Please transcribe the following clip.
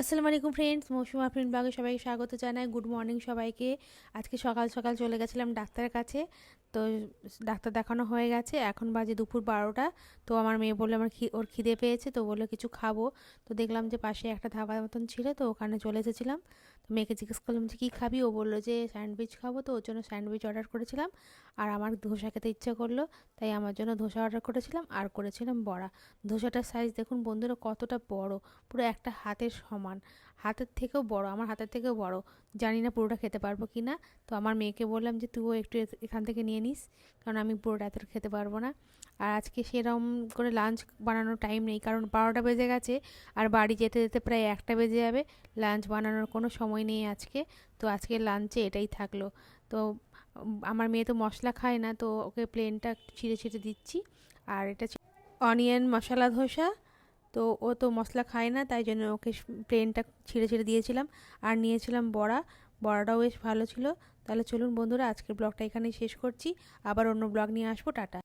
আসসালামু আলাইকুম friends, মৌসুমা friend ব্লগে সবাইকে স্বাগত জানাই। গুড মর্নিং সবাইকে। আজকে সকাল সকাল চলে গেছিলাম ডাক্তারের কাছে। তো ডাক্তার দেখানো হয়ে গেছে, এখন বাজে দুপুর 12টা। তো আমার মেয়ে বললো ওর খিদে পেয়েছে, তো বললো কিছু খাবো। তো দেখলাম যে পাশে একটা ধাবার মতন ছিল, তো ওখানে চলে এসেছিলাম। তো মেয়েকে জিজ্ঞেস করলাম যে কী খাবি, ও বললো যে স্যান্ডউইচ খাবো। তো ওর জন্য স্যান্ডউইচ অর্ডার করেছিলাম। আর আমার ধোসা খেতে ইচ্ছা করলো, তাই আমার জন্য ধোসা অর্ডার করেছিলাম আর করেছিলাম বড়া। ধোসাটার সাইজ দেখুন বন্ধুরা কতটা বড়, পুরো একটা হাতের সমান, হাতের থেকেও বড়, আমার হাতের থেকেও বড়। জানি না পুরোটা খেতে পারবো কি না। তো আমার মেয়েকে বললাম যে তুইও একটু এখান থেকে নিয়ে নিস, কারণ আমি পুরোটা এত খেতে পারবো না। আর আজকে সেরকম করে লাঞ্চ বানানোর টাইম নেই, কারণ 12টা বেজে গেছে আর বাড়ি যেতে যেতে প্রায় 1টা বেজে যাবে। লাঞ্চ বানানোর কোনো সময় নেই আজকে। তো আজকে লাঞ্চে এটাই থাকলো। তো আমার মেয়ে তো মশলা খায় না, তো ওকে প্লেনটা ছিঁড়ে ছিঁড়ে দিচ্ছি। আর এটা অনিয়ন মশলা ধোসা। তো ও তো মশলা খায় না, তাই জন্য ওকে প্লেনটা ছিঁড়ে ছিঁড়ে দিয়েছিলাম। আর নিয়েছিলাম বড়া, বড়াটাও বেশ ভালো ছিল। তাহলে চলুন বন্ধুরা, আজকের ব্লগটা এখানেই শেষ করছি। আবার অন্য ব্লগ নিয়ে আসবো। টাটা।